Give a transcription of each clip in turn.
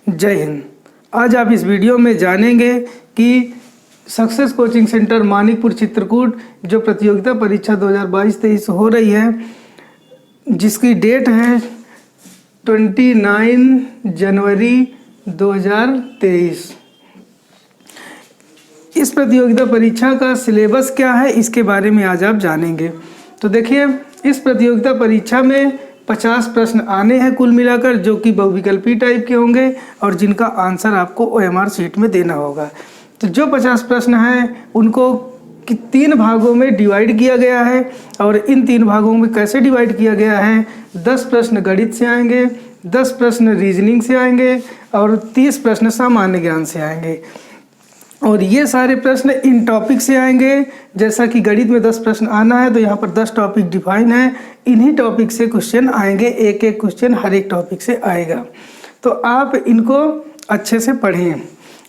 जय हिंद। आज आप इस वीडियो में जानेंगे कि success coaching centre Manikpur Chitrakoot जो प्रतियोगिता परीक्षा 2022-23 हो रही है, जिसकी डेट है 29 जनवरी 2023। इस प्रतियोगिता परीक्षा का सिलेबस क्या है, इसके बारे में आज आप जानेंगे। तो देखिए, इस प्रतियोगिता परीक्षा में 50 प्रश्न आने हैं कुल मिलाकर, जो कि बहुविकल्पी टाइप के होंगे और जिनका आंसर आपको OMR शीट में देना होगा। तो जो 50 प्रश्न हैं उनको 3 भागों में डिवाइड किया गया है, और इन 3 भागों में कैसे डिवाइड किया गया है, 10 प्रश्न गणित से आएंगे, 10 प्रश्न रीजनिंग से आएंगे और 30 प्रश्न सामान्य ज्ञान से आएंगे। और ये सारे प्रश्न इन टॉपिक से आएंगे। जैसा कि गणित में 10 प्रश्न आना है, तो यहाँ पर 10 टॉपिक डिफाइन है, इन्हीं टॉपिक से क्वेश्चन आएंगे, एक एक क्वेश्चन हर एक टॉपिक से आएगा। तो आप इनको अच्छे से पढ़ें।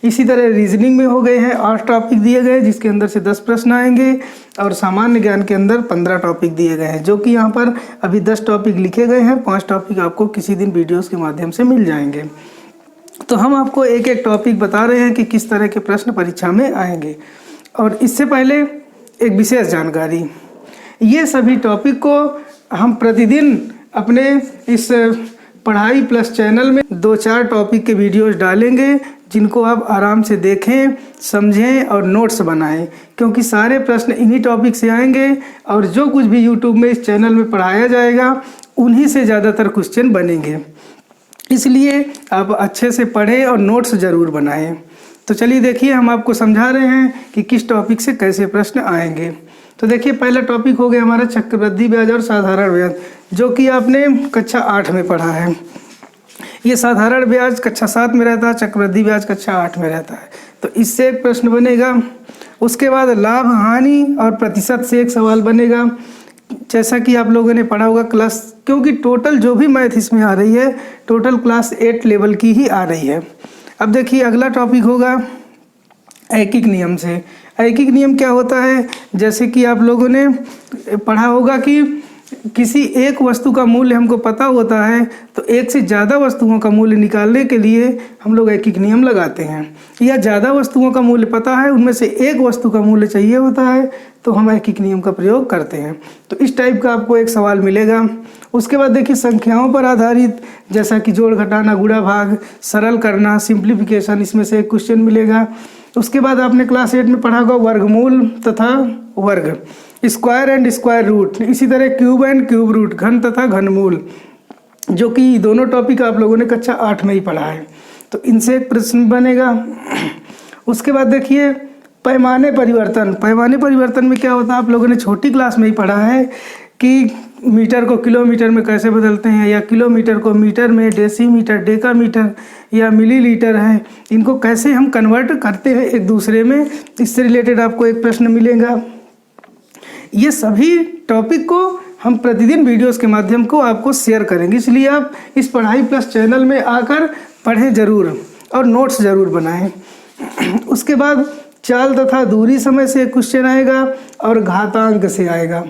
इसी तरह रीजनिंग में हो गए हैं 8 टॉपिक दिए गए, जिसके अंदर से 10 प्रश्न आएंगे, और सामान्य ज्ञान के अंदर 15 टॉपिक दिए गए हैं, जो कि यहाँ पर अभी 10 टॉपिक लिखे गए हैं। 5 टॉपिक आपको किसी दिन वीडियोज़ के माध्यम से मिल जाएंगे। तो हम आपको एक एक टॉपिक बता रहे हैं कि किस तरह के प्रश्न परीक्षा में आएंगे। और इससे पहले एक विशेष जानकारी, ये सभी टॉपिक को हम प्रतिदिन अपने इस पढ़ाई प्लस चैनल में 2-4 टॉपिक के वीडियोस डालेंगे, जिनको आप आराम से देखें, समझें और नोट्स बनाएं, क्योंकि सारे प्रश्न इन्हीं टॉपिक से आएंगे और जो कुछ भी यूट्यूब में इस चैनल में पढ़ाया जाएगा उन्हीं से ज़्यादातर क्वेश्चन बनेंगे। इसलिए आप अच्छे से पढ़ें और नोट्स ज़रूर बनाएं। तो चलिए देखिए, हम आपको समझा रहे हैं कि किस टॉपिक से कैसे प्रश्न आएंगे। तो देखिए, पहला टॉपिक हो गया हमारा चक्रवृद्धि ब्याज और साधारण ब्याज, जो कि आपने कक्षा 8 में पढ़ा है। ये साधारण ब्याज कक्षा 7 में रहता है, चक्रवृद्धि ब्याज कक्षा 8 में रहता है। तो इससे एक प्रश्न बनेगा। उसके बाद लाभ हानि और प्रतिशत से एक सवाल बनेगा, जैसा कि आप लोगों ने पढ़ा होगा क्लास, क्योंकि टोटल जो भी मैथ इसमें आ रही है टोटल क्लास 8 लेवल की ही आ रही है। अब देखिए, अगला टॉपिक होगा ऐकिक नियम से। ऐकिक नियम क्या होता है, जैसे कि आप लोगों ने पढ़ा होगा कि किसी एक वस्तु का मूल्य हमको पता होता है, तो एक से ज़्यादा वस्तुओं का मूल्य निकालने के लिए हम लोग ऐकिक नियम लगाते हैं। या ज़्यादा वस्तुओं का मूल्य पता है, उनमें से एक वस्तु का मूल्य चाहिए होता है, तो हम ऐकिक नियम का प्रयोग करते हैं। तो इस टाइप का आपको एक सवाल मिलेगा। उसके बाद देखिए, संख्याओं पर आधारित, जैसा कि जोड़ घटाना, गुणा भाग, सरल करना, सिंप्लीफिकेशन, इसमें से एक क्वेश्चन मिलेगा। उसके बाद आपने क्लास 8 में पढ़ा होगा वर्गमूल तथा वर्ग, स्क्वायर एंड स्क्वायर रूट, इसी तरह क्यूब एंड क्यूब रूट, घन तथा घनमूल, जो कि दोनों टॉपिक आप लोगों ने कक्षा 8 में ही पढ़ा है। तो इनसे एक प्रश्न बनेगा। उसके बाद देखिए, पैमाने परिवर्तन। पैमाने परिवर्तन में क्या होता है, आप लोगों ने छोटी क्लास में ही पढ़ा है कि मीटर को किलोमीटर में कैसे बदलते हैं, या किलोमीटर को मीटर में, डेसीमीटर, डेकामीटर या मिलीलीटर है, इनको कैसे हम कन्वर्ट करते हैं एक दूसरे में, इससे रिलेटेड आपको एक प्रश्न मिलेगा। ये सभी टॉपिक को हम प्रतिदिन वीडियोस के माध्यम को आपको शेयर करेंगे, इसलिए आप इस पढ़ाई प्लस चैनल में आकर पढ़ें ज़रूर और नोट्स ज़रूर बनाएं। उसके बाद चाल तथा दूरी समय से एक क्वेश्चन आएगा और घातांक से आएगा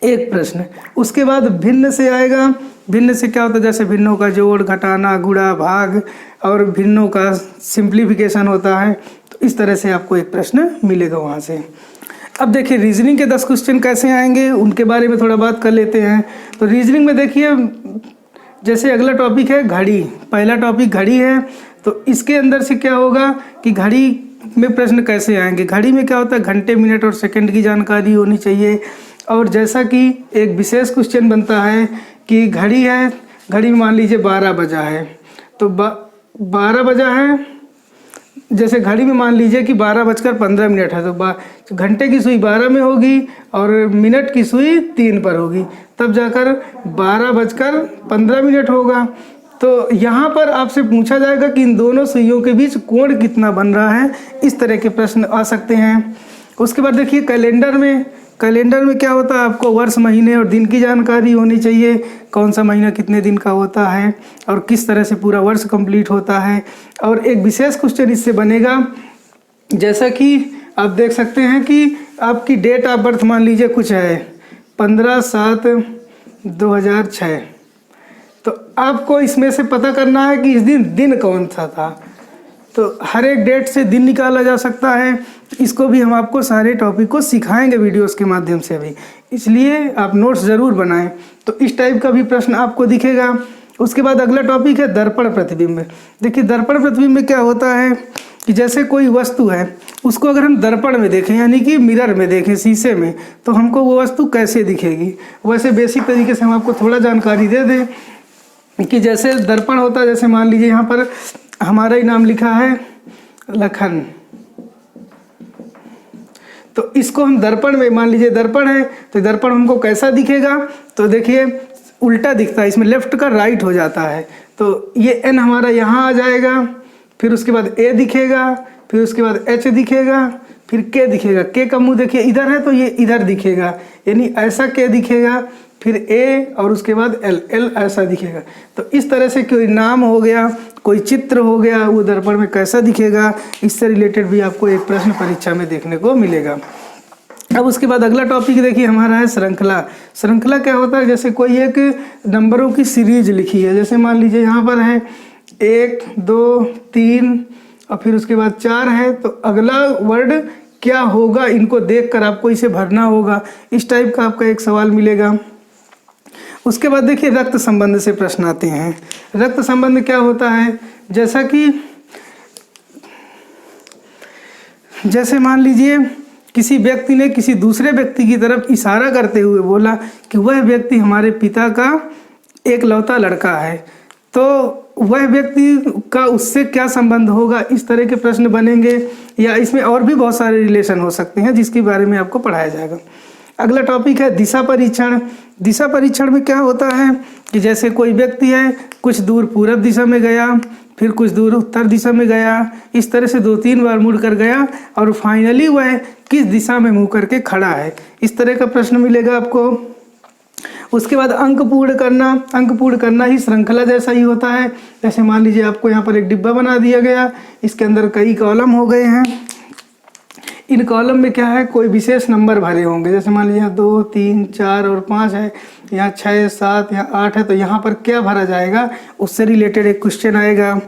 एक प्रश्न। उसके बाद भिन्न से आएगा। भिन्न से क्या होता है, जैसे भिन्नों का जोड़ घटाना, गुणा भाग, और भिन्नों का सिंप्लीफिकेशन होता है। तो इस तरह से आपको एक प्रश्न मिलेगा वहाँ से। अब देखिए, रीजनिंग के 10 क्वेश्चन कैसे आएंगे, उनके बारे में थोड़ा बात कर लेते हैं। तो रीजनिंग में देखिए, जैसे अगला टॉपिक है घड़ी, पहला टॉपिक घड़ी है। तो इसके अंदर से क्या होगा कि घड़ी में प्रश्न कैसे आएंगे। घड़ी में क्या होता है, घंटे, मिनट और सेकंड की जानकारी होनी चाहिए। और जैसा कि एक विशेष क्वेश्चन बनता है कि घड़ी है, घड़ी में मान लीजिए 12 बजा है, तो 12 बजा है, जैसे घड़ी में मान लीजिए कि 12:15 है, तो घंटे की सुई 12 में होगी और मिनट की सुई 3 पर होगी, तब जाकर 12:15 होगा। तो यहाँ पर आपसे पूछा जाएगा कि इन दोनों सुइयों के बीच कोण कितना बन रहा है। इस तरह के प्रश्न आ सकते हैं। उसके बाद देखिए, कैलेंडर में क्या होता है, आपको वर्ष, महीने और दिन की जानकारी होनी चाहिए, कौन सा महीना कितने दिन का होता है और किस तरह से पूरा वर्ष कंप्लीट होता है। और एक विशेष क्वेश्चन इससे बनेगा, जैसा कि आप देख सकते हैं कि आपकी डेट ऑफ बर्थ मान लीजिए कुछ है 15/7/2006, तो आपको इसमें से पता करना है कि इस दिन कौन सा था। तो हर एक डेट से दिन निकाला जा सकता है। इसको भी हम आपको सारे टॉपिक को सिखाएंगे वीडियोस के माध्यम से अभी, इसलिए आप नोट्स ज़रूर बनाएं। तो इस टाइप का भी प्रश्न आपको दिखेगा। उसके बाद अगला टॉपिक है दर्पण प्रतिबिंब। देखिए दर्पण प्रतिबिंब में क्या होता है कि जैसे कोई वस्तु है, उसको अगर हम दर्पण में देखें यानी कि मिरर में देखें, शीशे में, तो हमको वो वस्तु कैसे दिखेगी। वैसे बेसिक तरीके से हम आपको थोड़ा जानकारी दे दें कि जैसे दर्पण होता है, जैसे मान लीजिए यहाँ पर हमारा ही नाम लिखा है लखन, तो इसको हम दर्पण में, मान लीजिए दर्पण है तो दर्पण हमको कैसा दिखेगा, तो देखिए उल्टा दिखता है, इसमें लेफ्ट का राइट हो जाता है। तो ये एन हमारा यहाँ आ जाएगा, फिर उसके बाद ए दिखेगा, फिर उसके बाद एच दिखेगा, फिर के दिखेगा। के का मुंह देखिए इधर है तो ये इधर दिखेगा, यानी ऐसा के दिखेगा, फिर ए और उसके बाद एल, एल ऐसा दिखेगा। तो इस तरह से कोई नाम हो गया, कोई चित्र हो गया, वो दर्पण में कैसा दिखेगा, इससे रिलेटेड भी आपको एक प्रश्न परीक्षा में देखने को मिलेगा। अब उसके बाद अगला टॉपिक देखिए हमारा है श्रृंखला। श्रृंखला क्या होता है, जैसे कोई एक नंबरों की सीरीज लिखी है, जैसे मान लीजिए यहाँ पर है 1 2 3 और फिर उसके बाद 4 है, तो अगला वर्ड क्या होगा, इनको देखकर आपको इसे भरना होगा। इस टाइप का आपका एक सवाल मिलेगा। उसके बाद देखिए रक्त संबंध से प्रश्न आते हैं। रक्त संबंध क्या होता है, जैसा कि जैसे मान लीजिए किसी व्यक्ति ने किसी दूसरे व्यक्ति की तरफ इशारा करते हुए बोला कि वह व्यक्ति हमारे पिता का एकलौता लड़का है, तो वह व्यक्ति का उससे क्या संबंध होगा, इस तरह के प्रश्न बनेंगे। या इसमें और भी बहुत सारे रिलेशन हो सकते हैं जिसके बारे में आपको पढ़ाया जाएगा। अगला टॉपिक है दिशा परीक्षण। दिशा परीक्षण में क्या होता है कि जैसे कोई व्यक्ति है, कुछ दूर पूरब दिशा में गया, फिर कुछ दूर उत्तर दिशा में गया, इस तरह से 2-3 बार मुड़ कर गया और फाइनली वह किस दिशा में मुँह करके खड़ा है, इस तरह का प्रश्न मिलेगा आपको। उसके बाद अंक पूर्ण करना। अंक पूर्ण करना ही श्रृंखला जैसा ही होता है। जैसे मान लीजिए आपको यहाँ पर एक डिब्बा बना दिया गया, इसके अंदर कई कॉलम हो गए हैं। इन कॉलम में क्या है, कोई विशेष नंबर भरे होंगे, जैसे मान लीजिए 2 3 4 और 5 है, यहाँ 6 7 यहाँ 8 है, तो यहाँ पर क्या भरा जाएगा, उससे रिलेटेड एक क्वेश्चन आएगा।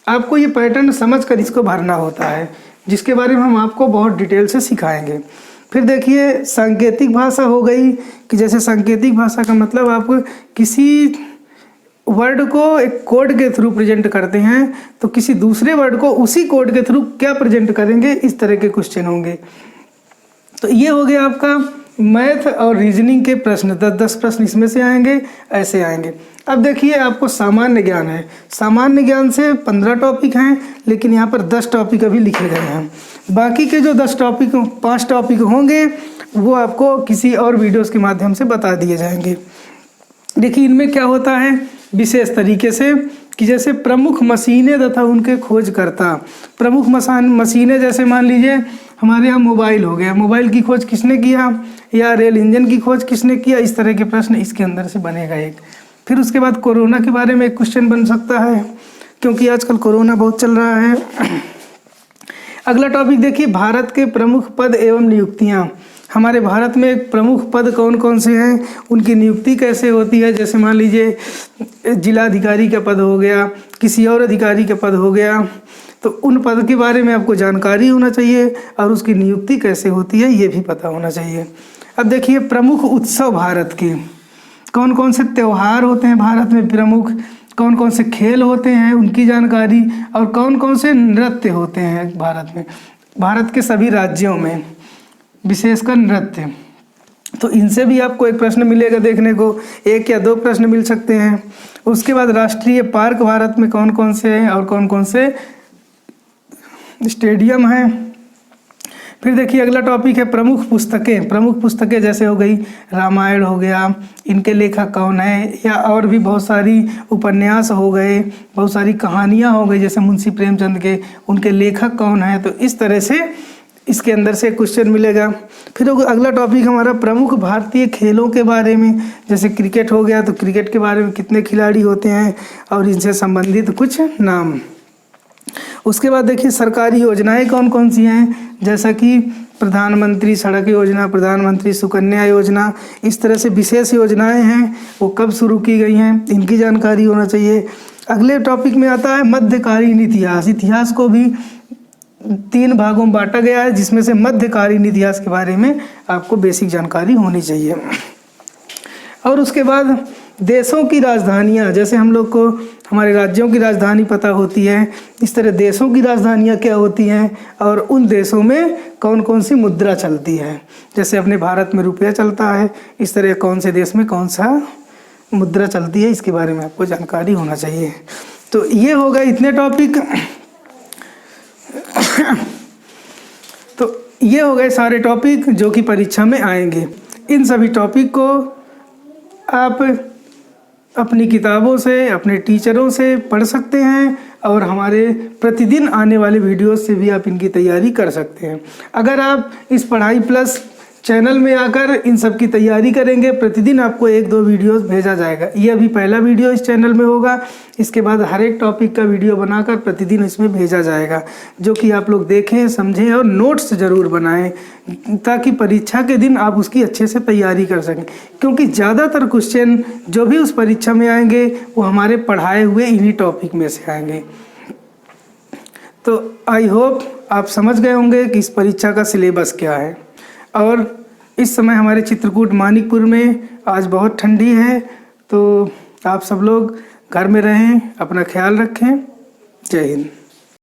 आपको ये पैटर्न समझकर इसको भरना होता है, जिसके बारे में हम आपको बहुत डिटेल से सिखाएंगे। फिर देखिए सांकेतिक भाषा हो गई कि जैसे सांकेतिक भाषा का मतलब आप किसी वर्ड को एक कोड के थ्रू प्रेजेंट करते हैं, तो किसी दूसरे वर्ड को उसी कोड के थ्रू क्या प्रेजेंट करेंगे, इस तरह के क्वेश्चन होंगे। तो ये हो गया आपका मैथ और रीजनिंग के प्रश्न। 10-10 प्रश्न इसमें से आएंगे, ऐसे आएंगे। अब देखिए आपको सामान्य ज्ञान है। सामान्य ज्ञान से 15 टॉपिक हैं, लेकिन यहाँ पर 10 टॉपिक अभी लिखे गए हैं। बाकी के जो 10 टॉपिक 5 टॉपिक होंगे वो आपको किसी और वीडियोस के माध्यम से बता दिए जाएंगे। देखिए इनमें क्या होता है विशेष तरीके से कि जैसे प्रमुख मशीनें तथा उनके खोजकर्ता। प्रमुख मशीनें जैसे मान लीजिए हमारे यहाँ मोबाइल हो गया, मोबाइल की खोज किसने किया, या रेल इंजन की खोज किसने किया, इस तरह के प्रश्न इसके अंदर से बनेगा एक। फिर उसके बाद कोरोना के बारे में एक क्वेश्चन बन सकता है, क्योंकि आजकल कोरोना बहुत चल रहा है। अगला टॉपिक देखिए भारत के प्रमुख पद एवं नियुक्तियाँ। हमारे भारत में एक प्रमुख पद कौन कौन से हैं, उनकी नियुक्ति कैसे होती है। जैसे मान लीजिए जिलाधिकारी का पद हो गया, किसी और अधिकारी का पद हो गया, तो उन पद के बारे में आपको जानकारी होना चाहिए और उसकी नियुक्ति कैसे होती है ये भी पता होना चाहिए। अब देखिए प्रमुख उत्सव भारत के, कौन कौन से त्यौहार होते हैं भारत में प्रमुख, कौन कौन से खेल होते हैं उनकी जानकारी, और कौन कौन से नृत्य होते हैं भारत में, भारत के सभी राज्यों में विशेषकर नृत्य। तो इनसे भी आपको एक प्रश्न मिलेगा देखने को, 1 या 2 प्रश्न मिल सकते हैं। उसके बाद राष्ट्रीय पार्क भारत में कौन कौन से हैं और कौन कौन से स्टेडियम हैं। फिर देखिए अगला टॉपिक है प्रमुख पुस्तकें। प्रमुख पुस्तकें जैसे हो गई रामायण हो गया, इनके लेखक कौन है, या और भी बहुत सारी उपन्यास हो गए, बहुत सारी कहानियाँ हो गई जैसे मुंशी प्रेमचंद के, उनके लेखक कौन है। तो इस तरह से इसके अंदर से क्वेश्चन मिलेगा। फिर अगला टॉपिक हमारा प्रमुख भारतीय खेलों के बारे में, जैसे क्रिकेट हो गया तो क्रिकेट के बारे में कितने खिलाड़ी होते हैं और इनसे संबंधित कुछ नाम। उसके बाद देखिए सरकारी योजनाएं कौन कौन सी हैं, जैसा कि प्रधानमंत्री सड़क योजना, प्रधानमंत्री सुकन्या योजना, इस तरह से विशेष योजनाएं हैं वो कब शुरू की गई हैं, इनकी जानकारी होना चाहिए। अगले टॉपिक में आता है मध्यकालीन इतिहास। इतिहास को भी 3 भागों में बांटा गया है, जिसमें से मध्यकालीन इतिहास के बारे में आपको बेसिक जानकारी होनी चाहिए। और उसके बाद देशों की राजधानियाँ, जैसे हम लोग को हमारे राज्यों की राजधानी पता होती है, इस तरह देशों की राजधानियाँ क्या होती हैं और उन देशों में कौन कौन सी मुद्रा चलती है। जैसे अपने भारत में रुपया चलता है, इस तरह कौन से देश में कौन सा मुद्रा चलती है, इसके बारे में आपको जानकारी होना चाहिए। तो ये हो गए इतने टॉपिक। तो ये हो गए सारे टॉपिक जो कि परीक्षा में आएंगे। इन सभी टॉपिक को आप अपनी किताबों से, अपने टीचरों से पढ़ सकते हैं और हमारे प्रतिदिन आने वाले वीडियोस से भी आप इनकी तैयारी कर सकते हैं। अगर आप इस पढ़ाई प्लस चैनल में आकर इन सब की तैयारी करेंगे, प्रतिदिन आपको 1-2 वीडियोस भेजा जाएगा। ये अभी पहला वीडियो इस चैनल में होगा, इसके बाद हर एक टॉपिक का वीडियो बनाकर प्रतिदिन इसमें भेजा जाएगा, जो कि आप लोग देखें, समझें और नोट्स ज़रूर बनाएं, ताकि परीक्षा के दिन आप उसकी अच्छे से तैयारी कर सकें। क्योंकि ज़्यादातर क्वेश्चन जो भी उस परीक्षा में आएंगे वो हमारे पढ़ाए हुए इन्हीं टॉपिक में से आएंगे। तो आई होप आप समझ गए होंगे कि इस परीक्षा का सिलेबस क्या है। और इस समय हमारे चित्रकूट मानिकपुर में आज बहुत ठंडी है, तो आप सब लोग घर में रहें, अपना ख्याल रखें। जय हिंद।